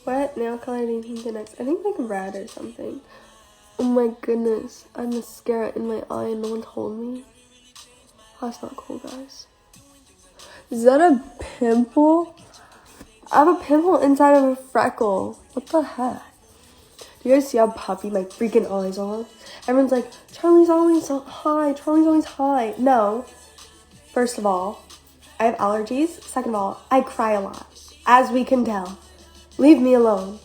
What nail color do you think the next? I think like red or something. Oh my goodness. I have mascara in my eye and no one told me. That's not cool, guys. Is that a pimple? I have a pimple inside of a freckle. What the heck? Do you guys see how puffy my freaking eyes are? Everyone's like, Charli's always so high. Charli's always high. No. First of all, I have allergies. Second of all, I cry a lot. As we can tell. Leave me alone.